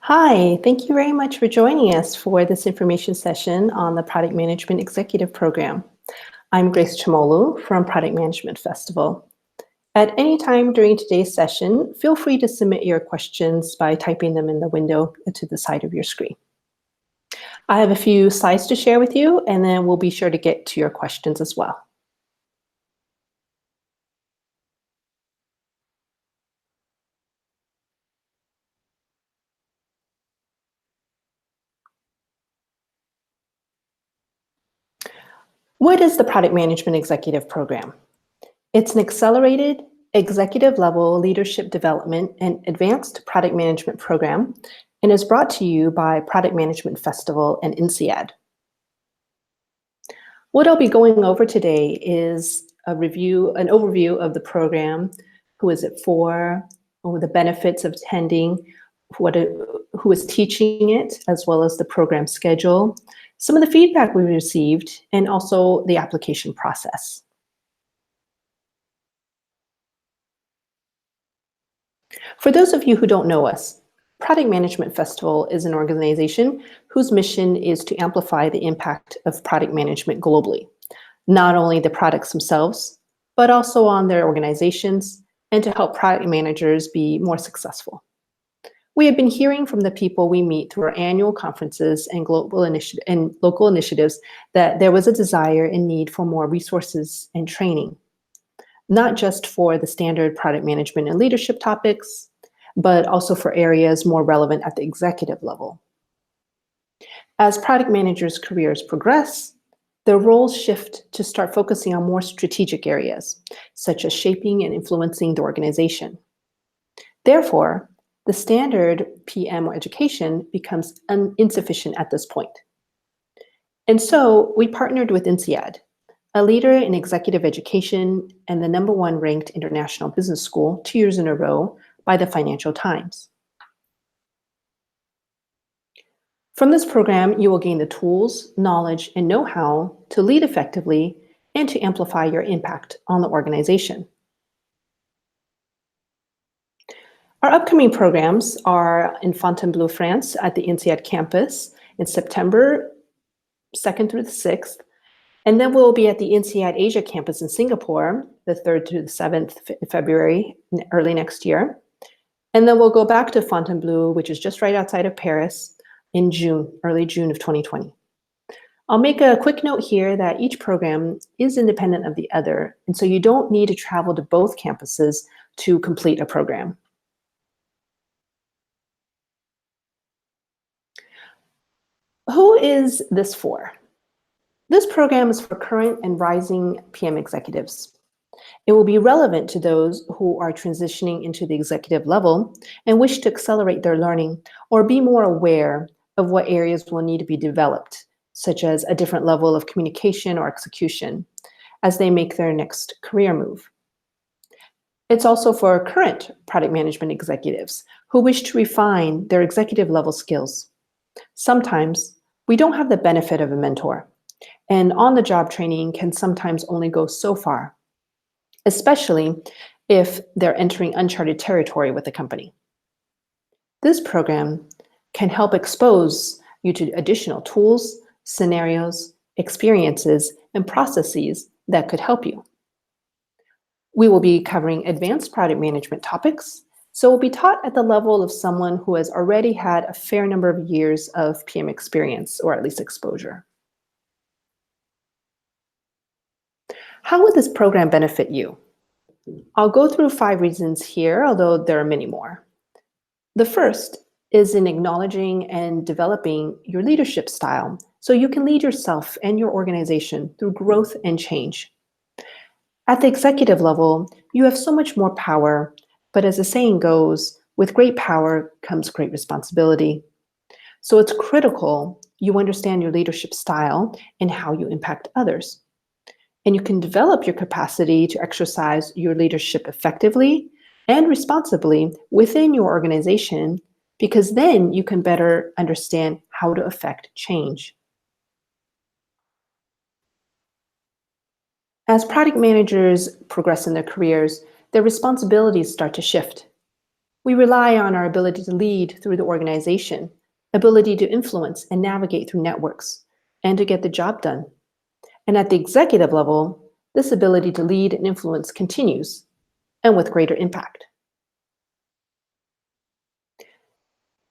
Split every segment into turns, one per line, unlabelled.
Hi, thank you very much for joining us for this information session on the Product Management Executive Program. I'm Grace Chamolu from Product Management Festival. At any time during today's session, feel free to submit your questions by typing them in the window to the side of your screen. I have a few slides to share with you, and then we'll be sure to get to your questions as well. What is the Product Management Executive Program? It's an accelerated executive-level leadership development and advanced product management program and is brought to you by Product Management Festival and INSEAD. What I'll be going over today is an overview of the program, who is it for, the benefits of attending, who is teaching it, as well as the program schedule, some of the feedback we received, and also the application process. For those of you who don't know us, Product Management Festival is an organization whose mission is to amplify the impact of product management globally, not only the products themselves, but also on their organizations and to help product managers be more successful. We have been hearing from the people we meet through our annual conferences and local initiatives that there was a desire and need for more resources and training, not just for the standard product management and leadership topics, but also for areas more relevant at the executive level. As product managers' careers progress, their roles shift to start focusing on more strategic areas, such as shaping and influencing the organization. Therefore, the standard PM education becomes insufficient at this point. And so we partnered with INSEAD, a leader in executive education and the #1 ranked international business school 2 years in a row by the Financial Times. From this program, you will gain the tools, knowledge, and know-how to lead effectively and to amplify your impact on the organization. Our upcoming programs are in Fontainebleau, France at the INSEAD campus in September 2nd through the 6th, and then we'll be at the INSEAD Asia campus in Singapore, the 3rd through the 7th February, early next year. And then we'll go back to Fontainebleau, which is just right outside of Paris, in June, early June of 2020. I'll make a quick note here that each program is independent of the other, and so you don't need to travel to both campuses to complete a program. Who is this for? This program is for current and rising PM executives. It will be relevant to those who are transitioning into the executive level and wish to accelerate their learning or be more aware of what areas will need to be developed, such as a different level of communication or execution, as they make their next career move. It's also for current product management executives who wish to refine their executive level skills. Sometimes we don't have the benefit of a mentor, and on-the-job training can sometimes only go so far, especially if they're entering uncharted territory with the company. This program can help expose you to additional tools, scenarios, experiences, and processes that could help you. We will be covering advanced product management topics, so we'll be taught at the level of someone who has already had a fair number of years of PM experience, or at least exposure. How would this program benefit you? I'll go through 5 reasons here, although there are many more. The first is in acknowledging and developing your leadership style so you can lead yourself and your organization through growth and change. At the executive level, you have so much more power, but as the saying goes, with great power comes great responsibility. So it's critical you understand your leadership style and how you impact others. And you can develop your capacity to exercise your leadership effectively and responsibly within your organization, because then you can better understand how to affect change. As product managers progress in their careers, their responsibilities start to shift, We rely on our ability to lead through the organization, ability to influence and navigate through networks, and to get the job done. And at the executive level, this ability to lead and influence continues, and with greater impact.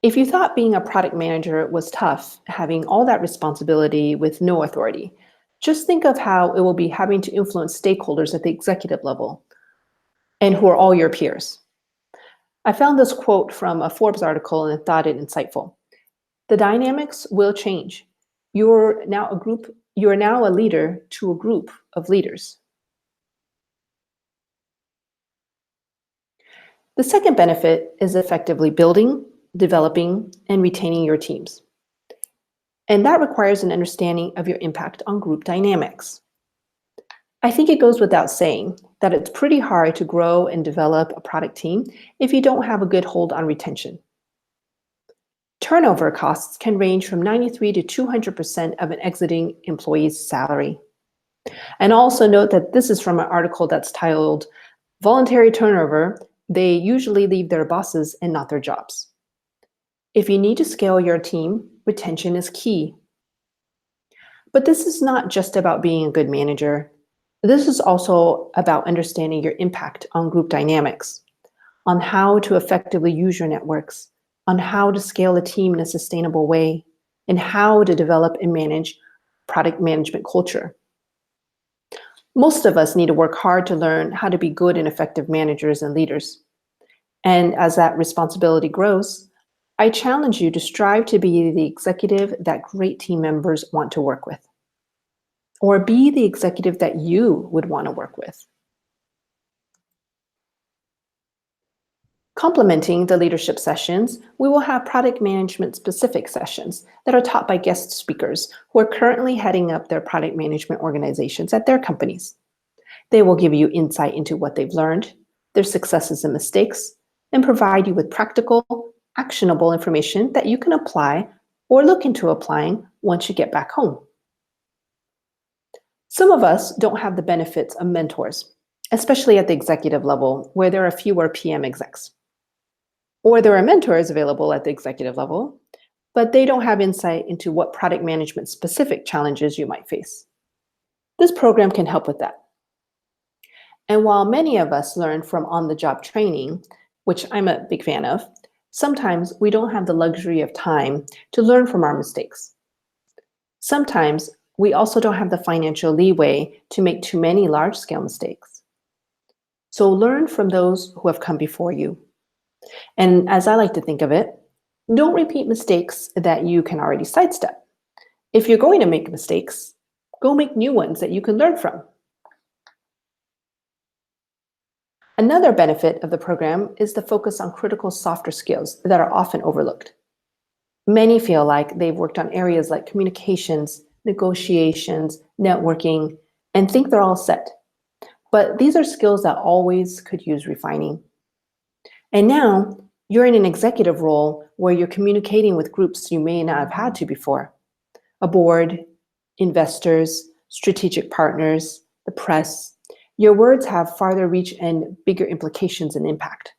If you thought being a product manager was tough, having all that responsibility with no authority, just think of how it will be having to influence stakeholders at the executive level, and who are all your peers. I found this quote from a Forbes article and thought it insightful. The dynamics will change. You're now a leader to a group of leaders. The second benefit is effectively building, developing, and retaining your teams. And that requires an understanding of your impact on group dynamics. I think it goes without saying that it's pretty hard to grow and develop a product team if you don't have a good hold on retention. Turnover costs can range from 93 to 200% of an exiting employee's salary. And also note that this is from an article that's titled, Voluntary Turnover, They Usually Leave Their Bosses and Not Their Jobs. If you need to scale your team, retention is key. But this is not just about being a good manager. This is also about understanding your impact on group dynamics, on how to effectively use your networks, on how to scale a team in a sustainable way, and how to develop and manage product management culture. Most of us need to work hard to learn how to be good and effective managers and leaders. And as that responsibility grows, I challenge you to strive to be the executive that great team members want to work with, or be the executive that you would want to work with. Complementing the leadership sessions, we will have product management specific sessions that are taught by guest speakers who are currently heading up their product management organizations at their companies. They will give you insight into what they've learned, their successes and mistakes, and provide you with practical, actionable information that you can apply or look into applying once you get back home. Some of us don't have the benefits of mentors, especially at the executive level where there are fewer PM execs. Or there are mentors available at the executive level, but they don't have insight into what product management specific challenges you might face. This program can help with that. And while many of us learn from on-the-job training, which I'm a big fan of, sometimes we don't have the luxury of time to learn from our mistakes. Sometimes we also don't have the financial leeway to make too many large-scale mistakes. So learn from those who have come before you. And as I like to think of it, don't repeat mistakes that you can already sidestep. If you're going to make mistakes, go make new ones that you can learn from. Another benefit of the program is the focus on critical softer skills that are often overlooked. Many feel like they've worked on areas like communications, negotiations, networking, and think they're all set. But these are skills that always could use refining. And now you're in an executive role where you're communicating with groups you may not have had to before. A board, investors, strategic partners, the press. Your words have farther reach and bigger implications and impact.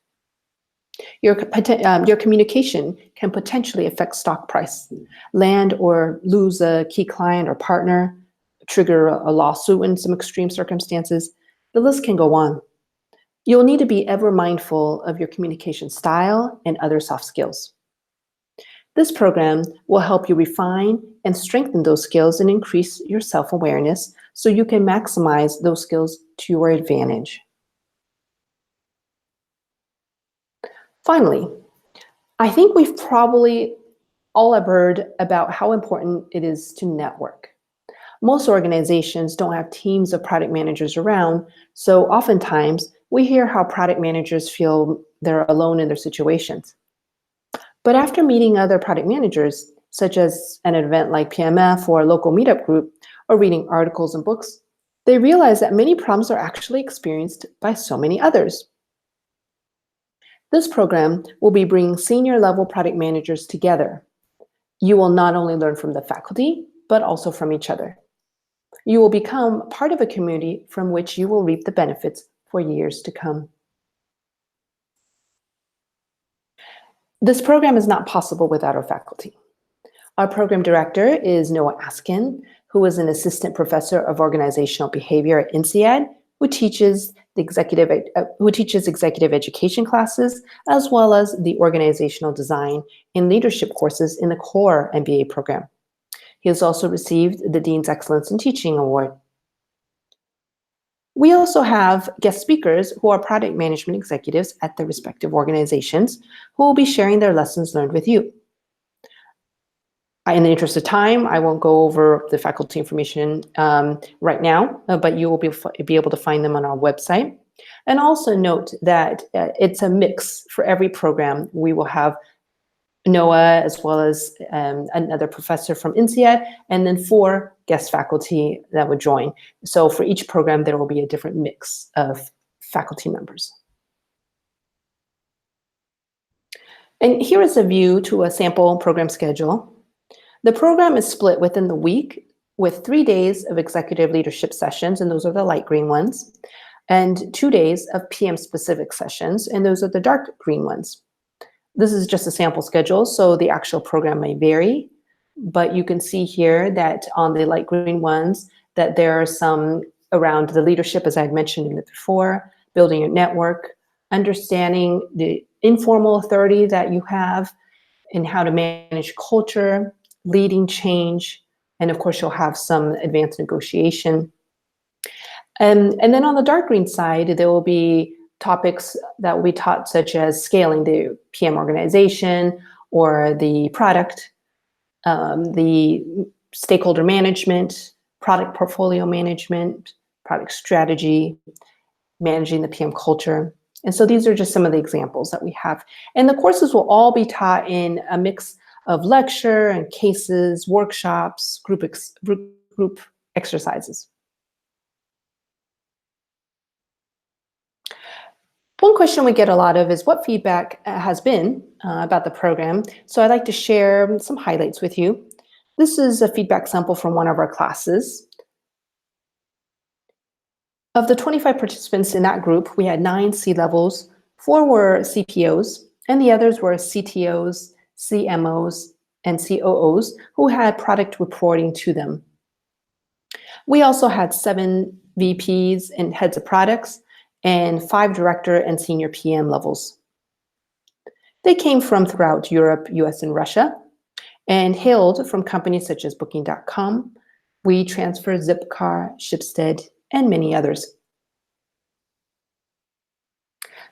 Your communication can potentially affect stock price, land or lose a key client or partner, trigger a lawsuit in some extreme circumstances. The list can go on. You'll need to be ever mindful of your communication style and other soft skills. This program will help you refine and strengthen those skills and increase your self-awareness so you can maximize those skills to your advantage. Finally, I think we've probably all have heard about how important it is to network. Most organizations don't have teams of product managers around, so oftentimes we hear how product managers feel they're alone in their situations. But after meeting other product managers, such as an event like PMF or a local meetup group, or reading articles and books, they realize that many problems are actually experienced by so many others. This program will be bringing senior level product managers together. You will not only learn from the faculty, but also from each other. You will become part of a community from which you will reap the benefits for years to come. This program is not possible without our faculty. Our program director is Noah Askin, who is an assistant professor of organizational behavior at INSEAD, who teaches executive education classes, as well as the organizational design and leadership courses in the core MBA program. He has also received the Dean's Excellence in Teaching Award. We also have guest speakers who are product management executives at their respective organizations who will be sharing their lessons learned with you. In the interest of time, I won't go over the faculty information right now, but you will be able to find them on our website. And also note that it's a mix for every program. We will have Noah, as well as another professor from INSEAD, and then 4 guest faculty that would join. So for each program, there will be a different mix of faculty members. And here is a view to a sample program schedule. The program is split within the week with 3 days of executive leadership sessions, and those are the light green ones, and 2 days of PM-specific sessions, and those are the dark green ones. This is just a sample schedule, so the actual program may vary, but you can see here that on the light green ones, that there are some around the leadership, as I had mentioned before, building your network, understanding the informal authority that you have, and how to manage culture, leading change, and of course, you'll have some advanced negotiation. And then on the dark green side, there will be topics that will be taught, such as scaling the PM organization or the product, the stakeholder management, product portfolio management, product strategy, managing the PM culture. And so these are just some of the examples that we have. And the courses will all be taught in a mix of lecture and cases, workshops, group exercises. One question we get a lot of is what feedback has been about the program. So I'd like to share some highlights with you. This is a feedback sample from one of our classes. Of the 25 participants in that group, we had 9 C-levels, 4 were CPOs, and the others were CTOs, CMOs, and COOs who had product reporting to them. We also had 7 VPs and heads of products and 5 director and senior PM levels. They came from throughout Europe, US, and Russia, and hailed from companies such as Booking.com, WeTransfer, Zipcar, Shipstead, and many others.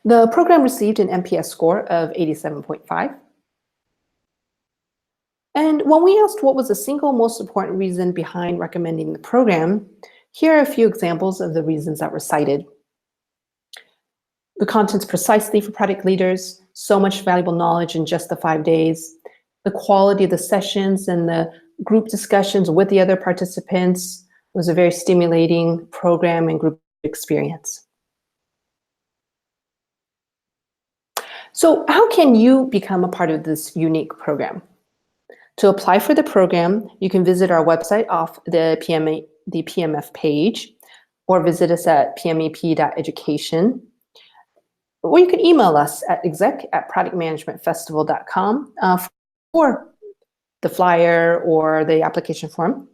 The program received an NPS score of 87.5. And when we asked what was the single most important reason behind recommending the program, here are a few examples of the reasons that were cited. The content's precisely for product leaders, so much valuable knowledge in just the 5 days, the quality of the sessions and the group discussions with the other participants was a very stimulating program and group experience. So how can you become a part of this unique program? To apply for the program, you can visit our website off the PMF page, or visit us at pmep.education. Or you can email us at exec@productmanagementfestival.com for the flyer or the application form.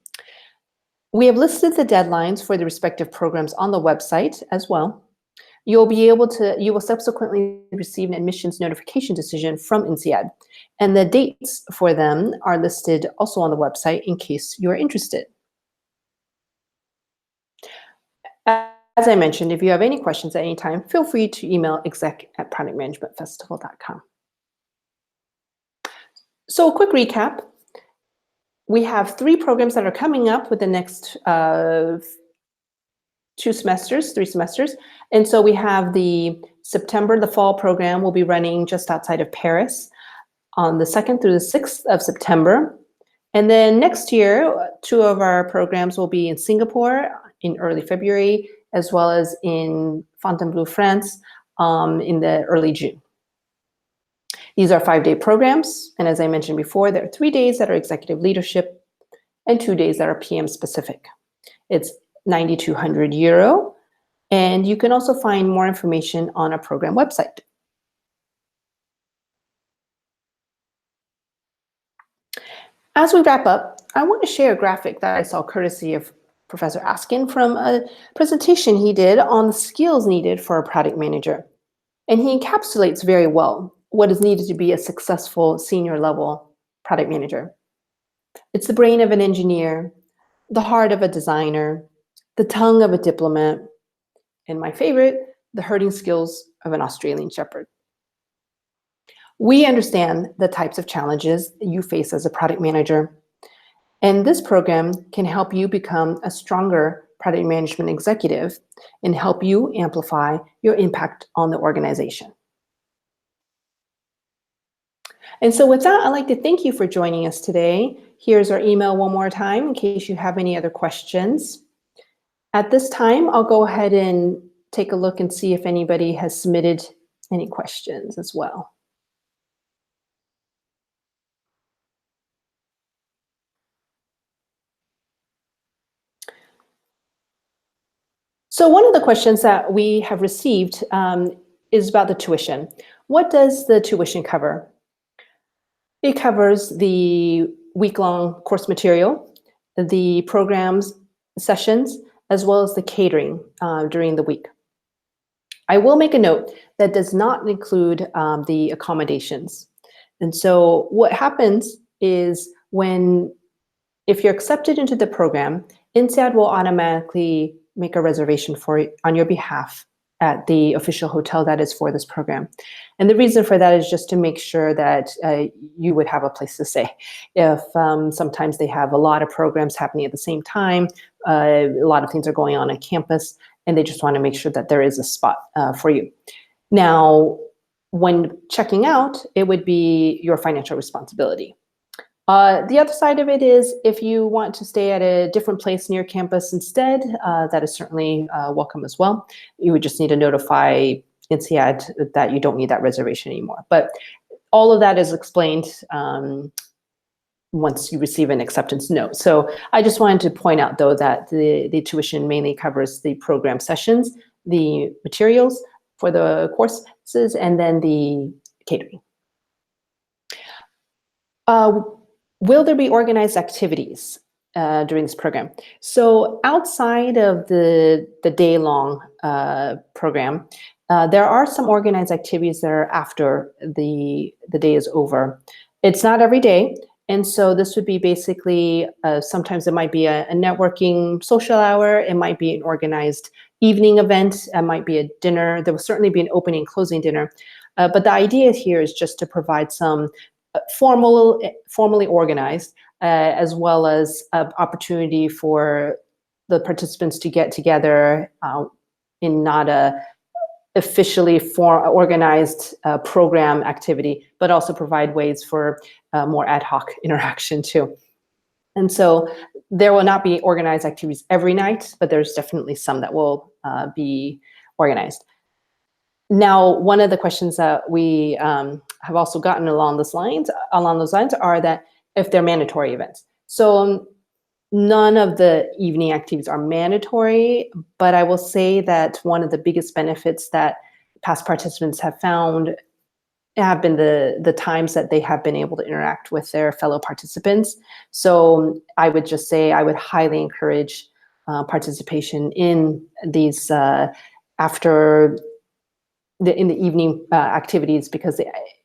We have listed the deadlines for the respective programs on the website as well. You will subsequently receive an admissions notification decision from INSEAD, and the dates for them are listed also on the website in case you're interested. As I mentioned, if you have any questions at any time, feel free to email exec@productmanagementfestival.com. So a quick recap. We have 3 programs that are coming up with the next 3 semesters. And so we have the fall program will be running just outside of Paris on the 2nd through the 6th of September. And then next year, 2 of our programs will be in Singapore in early February, as well as in Fontainebleau, France, in the early June. These are 5-day programs. And as I mentioned before, there are 3 days that are executive leadership and 2 days that are PM specific. It's €9,200, and you can also find more information on our program website. As we wrap up, I want to share a graphic that I saw courtesy of Professor Askin from a presentation he did on the skills needed for a product manager. And he encapsulates very well what is needed to be a successful senior level product manager. It's the brain of an engineer, the heart of a designer, the tongue of a diplomat, and my favorite, the herding skills of an Australian shepherd. We understand the types of challenges you face as a product manager, and this program can help you become a stronger product management executive and help you amplify your impact on the organization. And so with that, I'd like to thank you for joining us today. Here's our email one more time in case you have any other questions. At this time, I'll go ahead and take a look and see if anybody has submitted any questions as well. So one of the questions that we have received is about the tuition. What does the tuition cover? It covers the week-long course material, the programs, sessions, as well as the catering during the week. I will make a note that does not include the accommodations. And so what happens is if you're accepted into the program, INSEAD will automatically make a reservation on your behalf at the official hotel that is for this program. And the reason for that is just to make sure that you would have a place to stay. If sometimes they have a lot of programs happening at the same time, a lot of things are going on campus, and they just want to make sure that there is a spot for you. Now, when checking out, it would be your financial responsibility. The other side of it is if you want to stay at a different place near campus instead, that is certainly welcome as well. You would just need to notify INSEAD that you don't need that reservation anymore. But all of that is explained once you receive an acceptance note. So I just wanted to point out, though, that the tuition mainly covers the program sessions, the materials for the courses, and then the catering. Will there be organized activities during this program? So outside of the day-long program, there are some organized activities that are after the day is over. It's not every day, and so this would be basically, sometimes it might be a networking social hour, it might be an organized evening event, it might be a dinner, there will certainly be an opening and closing dinner. But the idea here is just to provide some formally organized, as well as an opportunity for the participants to get together in not a officially organized program activity, but also provide ways for more ad hoc interaction too. And so there will not be organized activities every night, but there's definitely some that will be organized. Now, one of the questions that we have also gotten along those lines are that if they're mandatory events. So none of the evening activities are mandatory, but I will say that one of the biggest benefits that past participants have found have been the times that they have been able to interact with their fellow participants. So I would just say I would highly encourage participation in these in the evening activities, because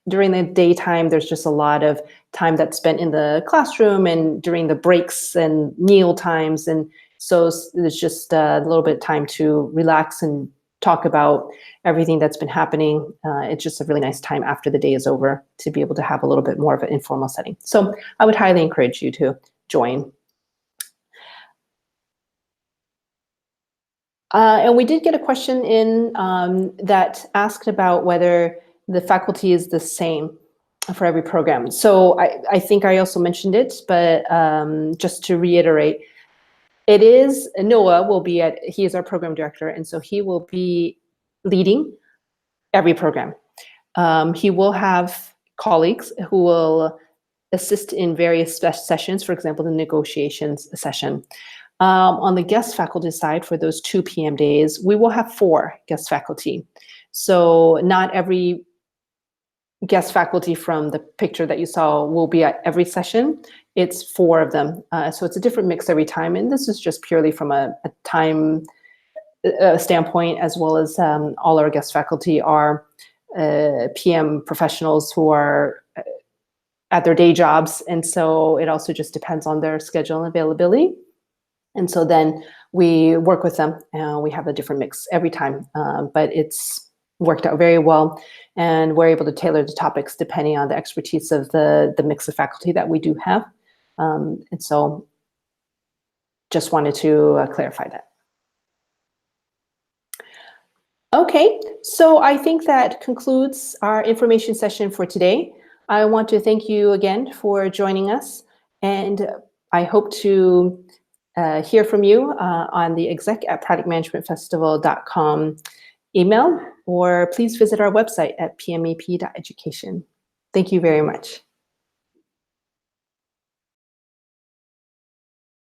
during the daytime, there's just a lot of time that's spent in the classroom and during the breaks and meal times. And so there's just a little bit of time to relax and talk about everything that's been happening. It's just a really nice time after the day is over to be able to have a little bit more of an informal setting. So I would highly encourage you to join. And we did get a question in that asked about whether the faculty is the same for every program. So I think I also mentioned it, but just to reiterate, it is, Noah will be he is our program director, and so he will be leading every program. He will have colleagues who will assist in various sessions, for example, the negotiations session. On the guest faculty side, for those 2 p.m. days, we will have 4 guest faculty. So not every guest faculty from the picture that you saw will be at every session. It's 4 of them. So it's a different mix every time. And this is just purely from a time standpoint, as well as all our guest faculty are PM professionals who are at their day jobs. And so it also just depends on their schedule and availability. And so then we work with them and we have a different mix every time, but it's worked out very well. And we're able to tailor the topics depending on the expertise of the mix of faculty that we do have. And so just wanted to clarify that. Okay, so I think that concludes our information session for today. I want to thank you again for joining us, and I hope to hear from you on the exec@productmanagementfestival.com email, or please visit our website at pmap.education. Thank you very much.